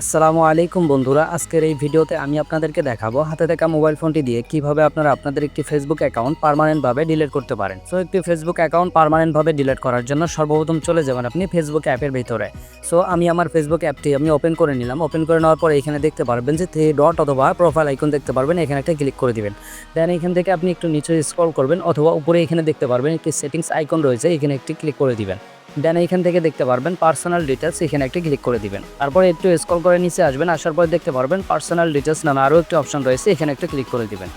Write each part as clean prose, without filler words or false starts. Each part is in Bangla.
আসসালামু আলাইকুম বন্ধুরা, আজকের এই ভিডিওতে আমি আপনাদেরকে দেখাবো হাতে থাকা মোবাইল ফোনটি দিয়ে কিভাবে আপনারা আপনাদের একটি ফেসবুক অ্যাকাউন্ট পার্মানেন্টভাবে ডিলিট করতে পারেন। সো একটি ফেসবুক অ্যাকাউন্ট পার্মানেন্টভাবে ডিলিট করার জন্য সর্বপ্রথম চলে যাবেন আপনি ফেসবুক অ্যাপের ভিতরে। সো আমি আমার ফেসবুক অ্যাপটি ওপেন করে নিলাম। ওপেন করে নেওয়ার পরে এখানে দেখতে পারবেন যে 3 ডট অথবা প্রোফাইল আইকন দেখতে পারবেন, এখানে একটা ক্লিক করে দিবেন। দেন এখান থেকে আপনি একটু নিচে স্ক্রল করবেন অথবা উপরে এখানে দেখতে পারবেন একটি সেটিংস আইকন রয়েছে, এখানে একটি ক্লিক করে দিবেন। দেন এখান থেকে দেখতে পারবেন পার্সোনাল ডিটেলস, এখানে একটা ক্লিক করে দিবেন। তারপরে একটু স্ক্রল করে নিচে আসবেন, আসার পরে দেখতে পারবেন পার্সোনাল ডিটেলস নামে আরও একটি অপশন রয়েছে, এখানে একটা ক্লিক করে দিবেন।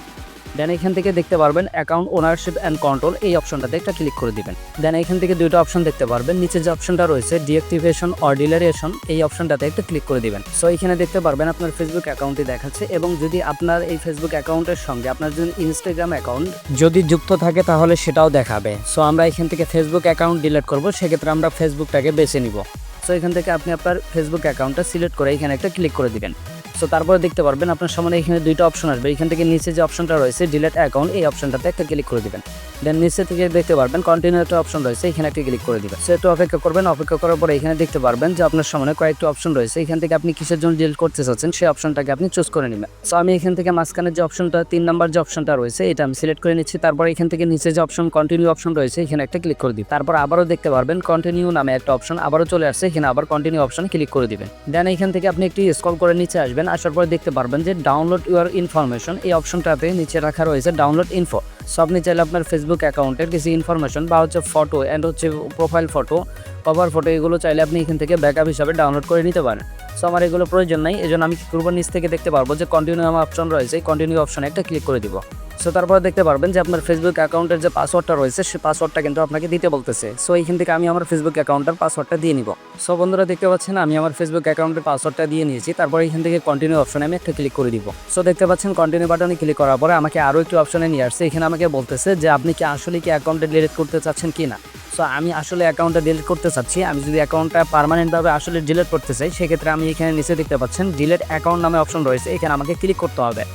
দেন এখান থেকে দেখতে পারবেন অ্যাকাউন্ট ওনারশিপ অ্যান্ড কন্ট্রোল, এই অপশনটাতে একটা ক্লিক করে দিবেন। দেন এখান থেকে দুটো অপশন দেখতে পারবেন, নিচে যে অপশনটা রয়েছে ডিঅ্যাক্টিভেশন অর ডিলিটেশন, এই অপশনটাতে একটা ক্লিক করে দিবেন। সো এখানে দেখতে পারবেন আপনার ফেসবুক অ্যাকাউন্টটি দেখাচ্ছে, এবং যদি আপনার এই ফেসবুক অ্যাকাউন্টের সঙ্গে আপনার যদি ইনস্টাগ্রাম অ্যাকাউন্ট যদি যুক্ত থাকে তাহলে সেটাও দেখাবে। সো আমরা এখান থেকে ফেসবুক অ্যাকাউন্ট ডিলিট করব, সেক্ষেত্রে আমরা ফেসবুকটাকে বেছে নিব। সো এখান থেকে আপনি আপনার ফেসবুক অ্যাকাউন্টটা সিলেক্ট করে এখানে একটা ক্লিক করে দিবেন। সো তারপরে দেখতে পারবেন আপনার সামনে এখানে দুইটা অপশন আসবে, এখান থেকে নিচে যে অপশনটা রয়েছে ডিলিট অ্যাকাউন্ট, এই অপশনটাতে একটা ক্লিক করে দিবেন। দেন নিচে থেকে দেখতে পারবেন কন্টিনিউ একটা অপশন রয়েছে, এখানে একটা ক্লিক করে দিবেন। সো একটু অপেক্ষা করবেন, অপেক্ষা করার পরে এখানে দেখতে পারবেন যে আপনার সামনে কয়েকটা অপশন রয়েছে, এখান থেকে আপনি কিসের জন্য ডিলিট করতে চাচ্ছেন সেই অপশনটাকে আপনি চুজ করে নেবেন। সো আমি এখান থেকে মাঝখানের যে অপশনটা 3 নাম্বার যে অপশনটা রয়েছে এটা আমি সিলেক্ট করে নিচ্ছি। তারপর এখান থেকে নিচে যে অপশন কন্টিনিউ অপশন রয়েছে এখানে একটা ক্লিক করে দিই। তারপর আবারও দেখতে পারবেন কন্টিনিউ নামে একটা অপশন আবারও চলে আসছে, এখানে আবার কন্টিনিউ অপশন ক্লিক করে দিবেন। দেন এখান থেকে আপনি একটু স্ক্রল করে নিচে আসবেন, আসার পরে দেখতে পারবেন যে ডাউনলোড ইউর ইনফরমেশন, এই অপশনটাতে নিচে রাখা রয়েছে ডাউনলোড ইনফো। সো আপনি চাইলে আপনার ফেসবুক অ্যাকাউন্টের কিছু ইনফরমেশন বা photo and profile photo, cover photo, এগুলো চাইলে আপনি এখান থেকে ব্যাকআপ হিসাবে ডাউনলোড করে নিতে পারেন। সো আমার এগুলো প্রয়োজন নাই, এজন্য আমি কি করবো, নিচ থেকে দেখতে পারবো যে কন্টিনিউ আমার অপশন রয়েছে, এই কন্টিনিউ অপশনে একটা ক্লিক করে দিব। সো তারপরে দেখতে পারবেন যে আপনার ফেসবুক অ্যাকাউন্টের যে পাসওয়ার্ডটা রয়েছে সেই পাসওয়ার্ডটা কিন্তু আপনাকে দিতে বলতেছে। সো এইখান থেকে আমি আমার ফেসবুক অ্যাকাউন্টের পাসওয়ার্ডটা দিয়ে নিব। সো বন্ধুরা দেখতে পাচ্ছেন আমি আমার ফেসবুক অ্যাকাউন্টের পাসওয়ার্ডটা দিয়ে নিয়েছি। তারপর এখান থেকে কন্টিনিউ অপশনে আমি একটা ক্লিক করে দিব। সো দেখতে পাচ্ছেন কন্টিনিউ বাটনে ক্লিক করার পরে আমাকে আরও একটি অপশনে নিয়ে আসছে, এখানে আমাকে বলতেছে যে আপনি কি আসলে কি অ্যাকাউন্টে ডিলিট করতে চাচ্ছেন কি না। সো আমি আসলে অ্যাকাউন্টটা ডিলিট করতে চাচ্ছি। আমি যদি অ্যাকাউন্টটা পার্মানেন্টভাবে আসলে ডিলিট করতে চাই, সেক্ষেত্রে আমি এখানে নিচে দেখতে পাচ্ছেন ডিলিট অ্যাকাউন্ট নামে অপশন রয়েছে, এখানে আমাকে ক্লিক করতে হবে।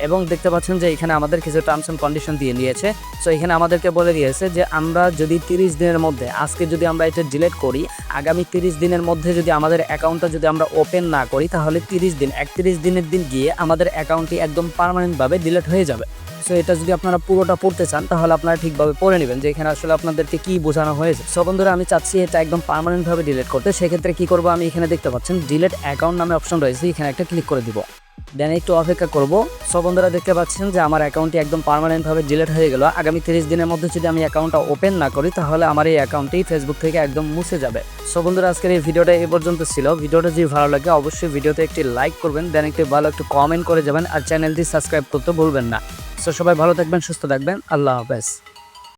এবং দেখতে পাচ্ছেন যে এখানে আমাদের কিছু টার্মস অ্যান্ড কন্ডিশন দিয়ে নিয়েছে। সো এখানে আমাদেরকে বলে দিয়েছে যে আমরা যদি 30 দিনের মধ্যে, আজকে যদি আমরা এটা ডিলিট করি, আগামী 30 দিনের মধ্যে যদি আমাদের অ্যাকাউন্টটা যদি আমরা ওপেন না করি, তাহলে 31 দিনের দিন গিয়ে আমাদের অ্যাকাউন্টটি একদম পার্মানেন্টভাবে ডিলিট হয়ে যাবে। সো এটা যদি আপনারা পুরোটা পড়তে চান তাহলে আপনারা ঠিকভাবে পড়ে নেবেন যে এখানে আসলে আপনাদেরকে কী বোঝানো হয়েছে। সো বন্ধুরা আমি চাচ্ছি এটা একদম পার্মানেন্টভাবে ডিলিট করতে, সেক্ষেত্রে কী করবো, আমি এখানে দেখতে পাচ্ছেন ডিলিট অ্যাকাউন্ট নামে অপশন রয়েছে, এখানে একটা ক্লিক করে দিব। দেন একটু অপেক্ষা করব। সো বন্ধুরা দেখতে পাচ্ছেন যে আমার অ্যাকাউন্টটি একদম পার্মানেন্টভাবে ডিলিট হয়ে গেল। আগামী 30 দিনের মধ্যে যদি আমি অ্যাকাউন্টটা ওপেন না করি, তাহলে আমার এই অ্যাকাউন্টটি ফেসবুক থেকে একদম মুছে যাবে। সো বন্ধুরা আজকের এই ভিডিওটা এই পর্যন্ত ছিল। ভিডিওটা যদি ভালো লাগে অবশ্যই ভিডিওতে একটি লাইক করবেন, দেন একটি ভালো একটু কমেন্ট করে যাবেন, আর চ্যানেলটি সাবস্ক্রাইব করতে ভুলবেন না। সো সবাই ভালো থাকবেন, সুস্থ থাকবেন, আল্লাহ হাফেজ।